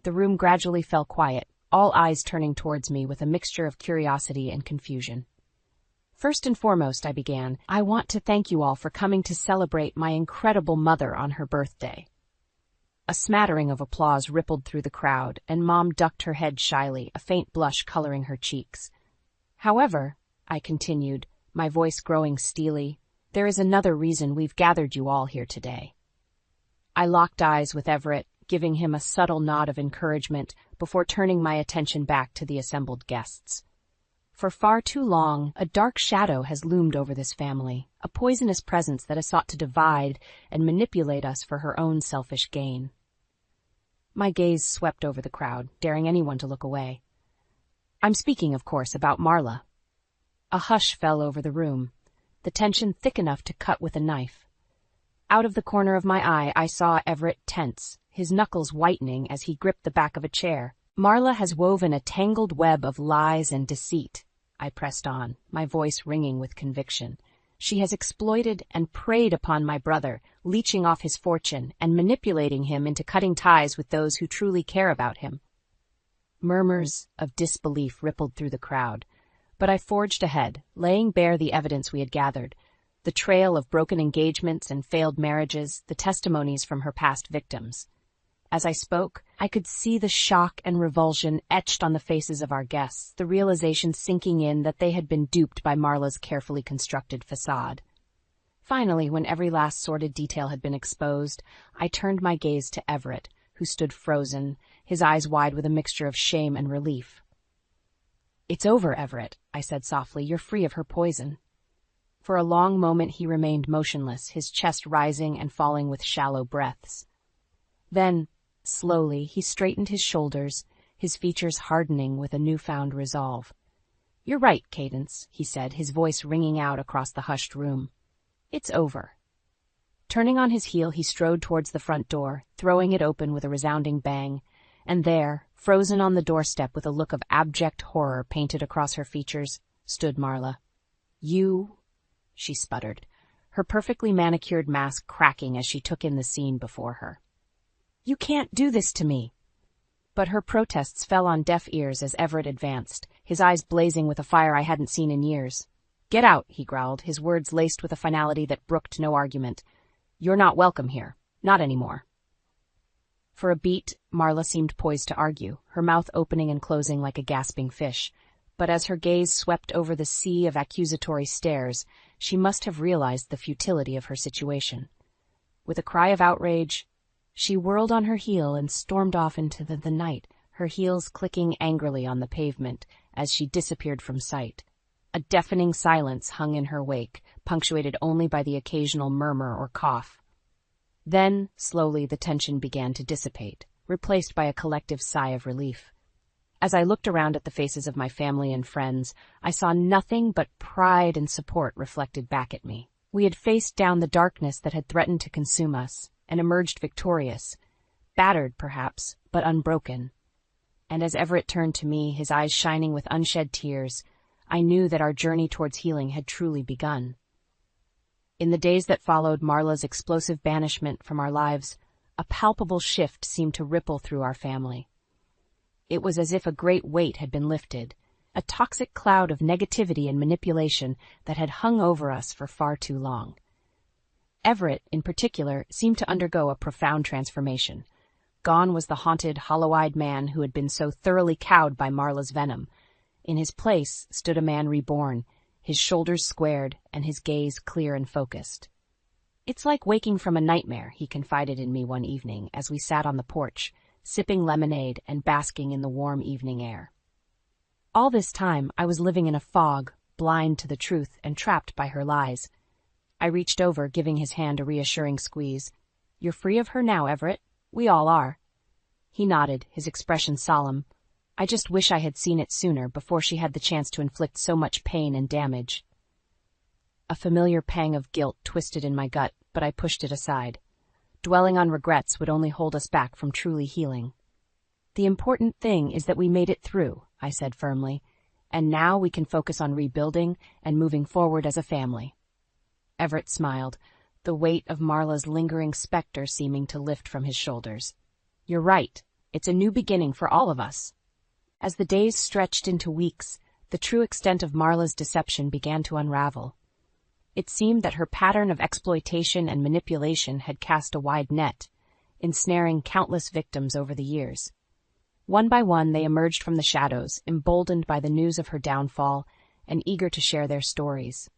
The room gradually fell quiet, all eyes turning towards me with a mixture of curiosity and confusion. "First and foremost," I began, "I want to thank you all for coming to celebrate my incredible mother on her birthday." A smattering of applause rippled through the crowd, and Mom ducked her head shyly, a faint blush coloring her cheeks. "However," I continued, my voice growing steely, "there is another reason we've gathered you all here today." I locked eyes with Everett, giving him a subtle nod of encouragement before turning my attention back to the assembled guests. For far too long, a dark shadow has loomed over this family, a poisonous presence that has sought to divide and manipulate us for her own selfish gain. My gaze swept over the crowd, daring anyone to look away. I'm speaking, of course, about Marla. A hush fell over the room, the tension thick enough to cut with a knife. Out of the corner of my eye, I saw Everett tense, his knuckles whitening as he gripped the back of a chair. "Marla has woven a tangled web of lies and deceit," I pressed on, my voice ringing with conviction. "She has exploited and preyed upon my brother, leeching off his fortune and manipulating him into cutting ties with those who truly care about him." Murmurs of disbelief rippled through the crowd, but I forged ahead, laying bare the evidence we had gathered, the trail of broken engagements and failed marriages, the testimonies from her past victims. As I spoke, I could see the shock and revulsion etched on the faces of our guests, the realization sinking in that they had been duped by Marla's carefully constructed facade. Finally, when every last sordid detail had been exposed, I turned my gaze to Everett, who stood frozen, his eyes wide with a mixture of shame and relief. "It's over, Everett," I said softly. "You're free of her poison." For a long moment he remained motionless, his chest rising and falling with shallow breaths. Then, slowly, he straightened his shoulders, his features hardening with a newfound resolve. "You're right, Cadence," he said, his voice ringing out across the hushed room. "It's over." Turning on his heel, he strode towards the front door, throwing it open with a resounding bang, and there, frozen on the doorstep with a look of abject horror painted across her features, stood Marla. "You," she sputtered, her perfectly manicured mask cracking as she took in the scene before her. "You can't do this to me." But her protests fell on deaf ears as Everett advanced, his eyes blazing with a fire I hadn't seen in years. "Get out," he growled, his words laced with a finality that brooked no argument. "You're not welcome here. Not anymore." For a beat, Marla seemed poised to argue, her mouth opening and closing like a gasping fish. But as her gaze swept over the sea of accusatory stares, she must have realized the futility of her situation. With a cry of outrage, she whirled on her heel and stormed off into the night, her heels clicking angrily on the pavement as she disappeared from sight. A deafening silence hung in her wake, punctuated only by the occasional murmur or cough. Then, slowly, the tension began to dissipate, replaced by a collective sigh of relief. As I looked around at the faces of my family and friends, I saw nothing but pride and support reflected back at me. We had faced down the darkness that had threatened to consume us, and emerged victorious, battered perhaps, but unbroken. And as Everett turned to me, his eyes shining with unshed tears, I knew that our journey towards healing had truly begun. In the days that followed Marla's explosive banishment from our lives, a palpable shift seemed to ripple through our family. It was as if a great weight had been lifted, a toxic cloud of negativity and manipulation that had hung over us for far too long. Everett, in particular, seemed to undergo a profound transformation. Gone was the haunted, hollow-eyed man who had been so thoroughly cowed by Marla's venom. In his place stood a man reborn, his shoulders squared and his gaze clear and focused. "It's like waking from a nightmare," he confided in me one evening as we sat on the porch, sipping lemonade and basking in the warm evening air. All this time, I was living in a fog, blind to the truth and trapped by her lies. I reached over, giving his hand a reassuring squeeze. "You're free of her now, Everett. We all are." He nodded, his expression solemn. "I just wish I had seen it sooner, before she had the chance to inflict so much pain and damage." A familiar pang of guilt twisted in my gut, but I pushed it aside. Dwelling on regrets would only hold us back from truly healing. "The important thing is that we made it through," I said firmly, "and now we can focus on rebuilding and moving forward as a family." Everett smiled, the weight of Marla's lingering specter seeming to lift from his shoulders. "You're right. It's a new beginning for all of us." As the days stretched into weeks, the true extent of Marla's deception began to unravel. It seemed that her pattern of exploitation and manipulation had cast a wide net, ensnaring countless victims over the years. One by one they emerged from the shadows, emboldened by the news of her downfall and eager to share their stories.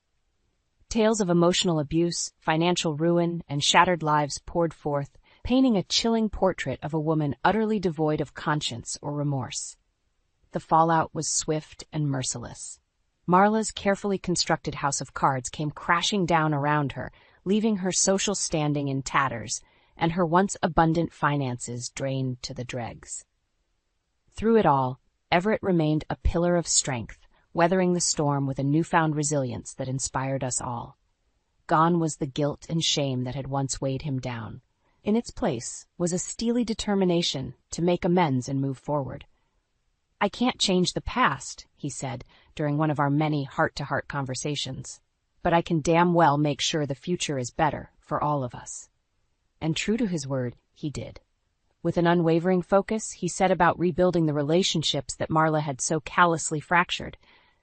Tales of emotional abuse, financial ruin, and shattered lives poured forth, painting a chilling portrait of a woman utterly devoid of conscience or remorse. The fallout was swift and merciless. Marla's carefully constructed house of cards came crashing down around her, leaving her social standing in tatters, and her once abundant finances drained to the dregs. Through it all, Everett remained a pillar of strength, weathering the storm with a newfound resilience that inspired us all. Gone was the guilt and shame that had once weighed him down. In its place was a steely determination to make amends and move forward. "I can't change the past," he said during one of our many heart-to-heart conversations, "but I can damn well make sure the future is better for all of us." And true to his word, he did. With an unwavering focus, he set about rebuilding the relationships that Marla had so callously fractured,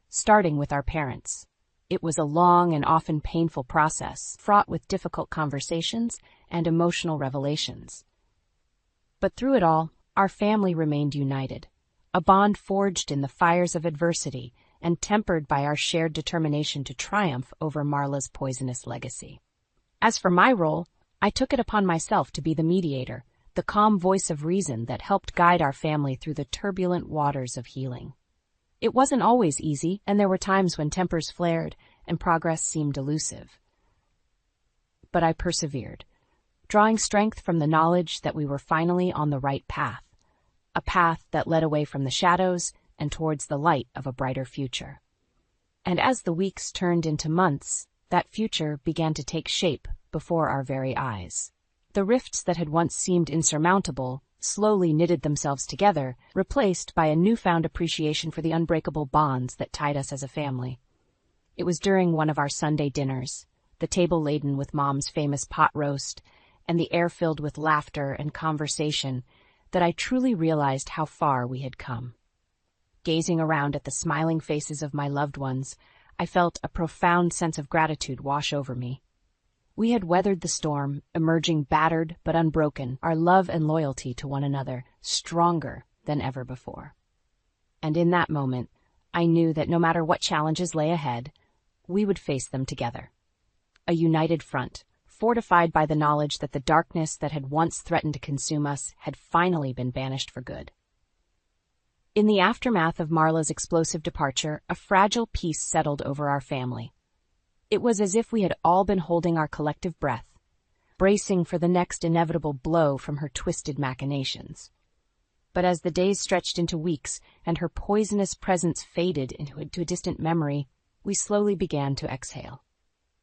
starting with our parents. It was a long and often painful process, fraught with difficult conversations and emotional revelations. But through it all, our family remained united, a bond forged in the fires of adversity and tempered by our shared determination to triumph over Marla's poisonous legacy. As for my role, I took it upon myself to be the mediator, the calm voice of reason that helped guide our family through the turbulent waters of healing. It wasn't always easy, and there were times when tempers flared and progress seemed elusive. But I persevered, drawing strength from the knowledge that we were finally on the right path, a path that led away from the shadows and towards the light of a brighter future. And as the weeks turned into months, that future began to take shape before our very eyes. The rifts that had once seemed insurmountable slowly knitted themselves together, replaced by a newfound appreciation for the unbreakable bonds that tied us as a family. It was during one of our Sunday dinners, the table laden with Mom's famous pot roast, and the air filled with laughter and conversation, that I truly realized how far we had come. Gazing around at the smiling faces of my loved ones, I felt a profound sense of gratitude wash over me. We had weathered the storm, emerging battered but unbroken, our love and loyalty to one another stronger than ever before. And in that moment, I knew that no matter what challenges lay ahead, we would face them together. A united front, fortified by the knowledge that the darkness that had once threatened to consume us had finally been banished for good. In the aftermath of Marla's explosive departure, a fragile peace settled over our family. It was as if we had all been holding our collective breath, bracing for the next inevitable blow from her twisted machinations. But as the days stretched into weeks and her poisonous presence faded into a distant memory, we slowly began to exhale.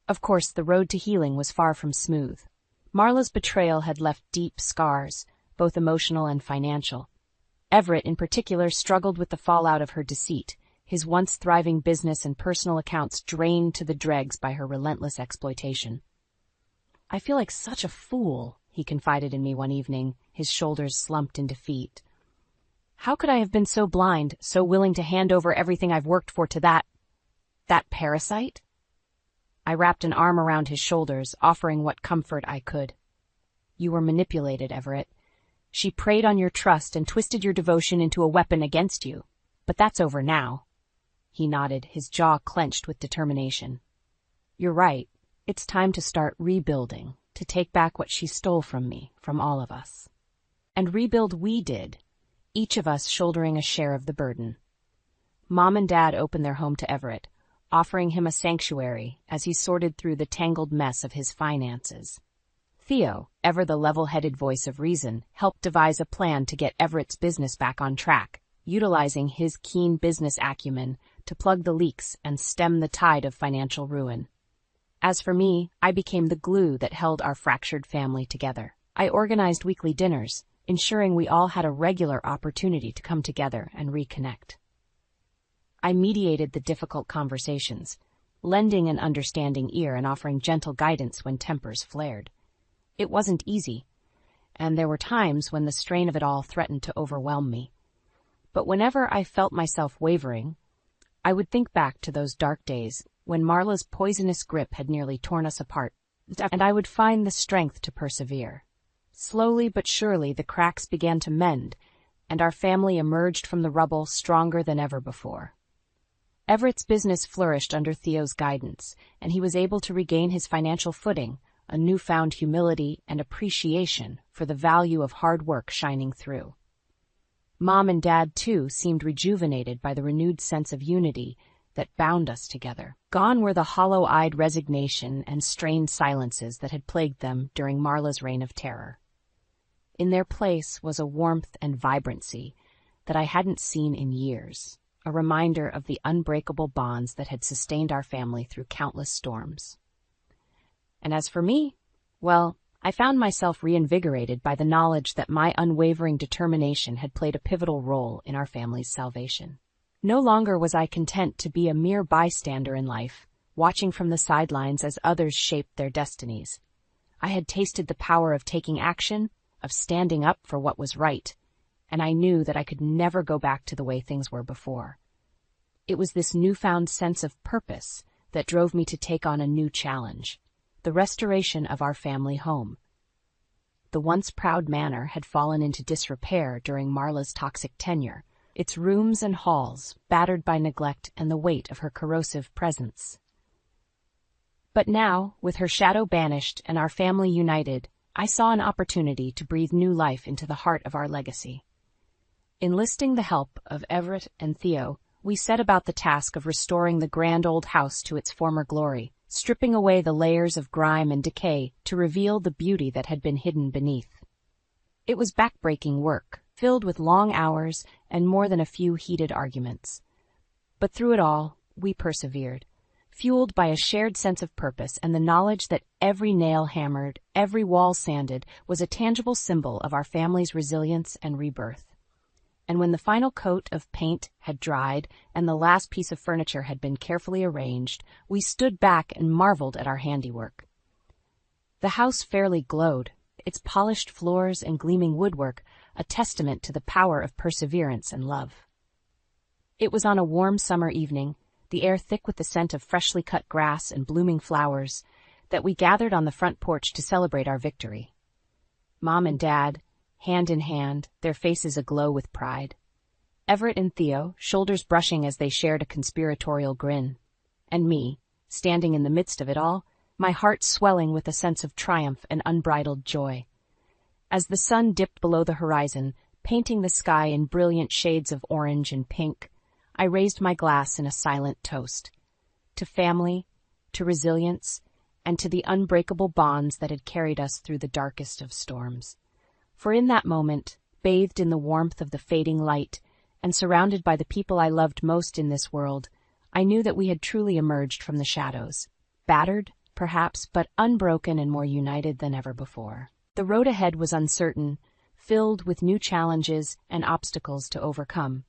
Of course, the road to healing was far from smooth. Marla's betrayal had left deep scars, both emotional and financial. Everett, in particular, struggled with the fallout of her deceit, his once thriving business and personal accounts drained to the dregs by her relentless exploitation. "I feel like such a fool," he confided in me one evening, his shoulders slumped in defeat. "How could I have been so blind, so willing to hand over everything I've worked for to that parasite?" I wrapped an arm around his shoulders, offering what comfort I could. "You were manipulated, Everett. She preyed on your trust and twisted your devotion into a weapon against you. But that's over now." He nodded, his jaw clenched with determination. "You're right. It's time to start rebuilding, to take back what she stole from me, from all of us." And rebuild we did, each of us shouldering a share of the burden. Mom and Dad opened their home to Everett, offering him a sanctuary as he sorted through the tangled mess of his finances. Theo, ever the level-headed voice of reason, helped devise a plan to get Everett's business back on track, utilizing his keen business acumen to plug the leaks and stem the tide of financial ruin. As for me, I became the glue that held our fractured family together. I organized weekly dinners, ensuring we all had a regular opportunity to come together and reconnect. I mediated the difficult conversations, lending an understanding ear and offering gentle guidance when tempers flared. It wasn't easy, and there were times when the strain of it all threatened to overwhelm me. But whenever I felt myself wavering, I would think back to those dark days when Marla's poisonous grip had nearly torn us apart, and I would find the strength to persevere. Slowly but surely the cracks began to mend, and our family emerged from the rubble stronger than ever before. Everett's business flourished under Theo's guidance, and he was able to regain his financial footing, a newfound humility and appreciation for the value of hard work shining through. Mom and Dad, too, seemed rejuvenated by the renewed sense of unity that bound us together. Gone were the hollow-eyed resignation and strained silences that had plagued them during Marla's reign of terror. In their place was a warmth and vibrancy that I hadn't seen in years, a reminder of the unbreakable bonds that had sustained our family through countless storms. And as for me, well, I found myself reinvigorated by the knowledge that my unwavering determination had played a pivotal role in our family's salvation. No longer was I content to be a mere bystander in life, watching from the sidelines as others shaped their destinies. I had tasted the power of taking action, of standing up for what was right, and I knew that I could never go back to the way things were before. It was this newfound sense of purpose that drove me to take on a new challenge: the restoration of our family home. The once proud manor had fallen into disrepair during Marla's toxic tenure, its rooms and halls battered by neglect and the weight of her corrosive presence. But now, with her shadow banished and our family united, I saw an opportunity to breathe new life into the heart of our legacy. Enlisting the help of Everett and Theo, we set about the task of restoring the grand old house to its former glory, stripping away the layers of grime and decay to reveal the beauty that had been hidden beneath. It was backbreaking work, filled with long hours and more than a few heated arguments. But through it all, we persevered, fueled by a shared sense of purpose and the knowledge that every nail hammered, every wall sanded, was a tangible symbol of our family's resilience and rebirth. And when the final coat of paint had dried and the last piece of furniture had been carefully arranged, we stood back and marveled at our handiwork. The house fairly glowed, its polished floors and gleaming woodwork a testament to the power of perseverance and love. It was on a warm summer evening, the air thick with the scent of freshly cut grass and blooming flowers, that we gathered on the front porch to celebrate our victory. Mom and Dad, hand in hand, their faces aglow with pride. Everett and Theo, shoulders brushing as they shared a conspiratorial grin. And me, standing in the midst of it all, my heart swelling with a sense of triumph and unbridled joy. As the sun dipped below the horizon, painting the sky in brilliant shades of orange and pink, I raised my glass in a silent toast. To family, to resilience, and to the unbreakable bonds that had carried us through the darkest of storms. For in that moment, bathed in the warmth of the fading light, and surrounded by the people I loved most in this world, I knew that we had truly emerged from the shadows, battered, perhaps, but unbroken and more united than ever before. The road ahead was uncertain, filled with new challenges and obstacles to overcome.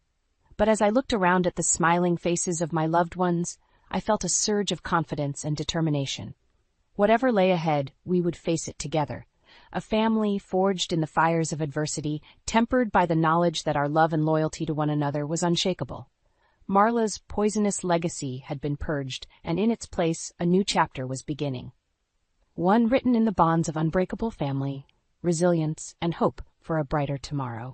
But as I looked around at the smiling faces of my loved ones, I felt a surge of confidence and determination. Whatever lay ahead, we would face it together. A family forged in the fires of adversity, tempered by the knowledge that our love and loyalty to one another was unshakable. Marla's poisonous legacy had been purged, and in its place a new chapter was beginning. One written in the bonds of unbreakable family, resilience, and hope for a brighter tomorrow.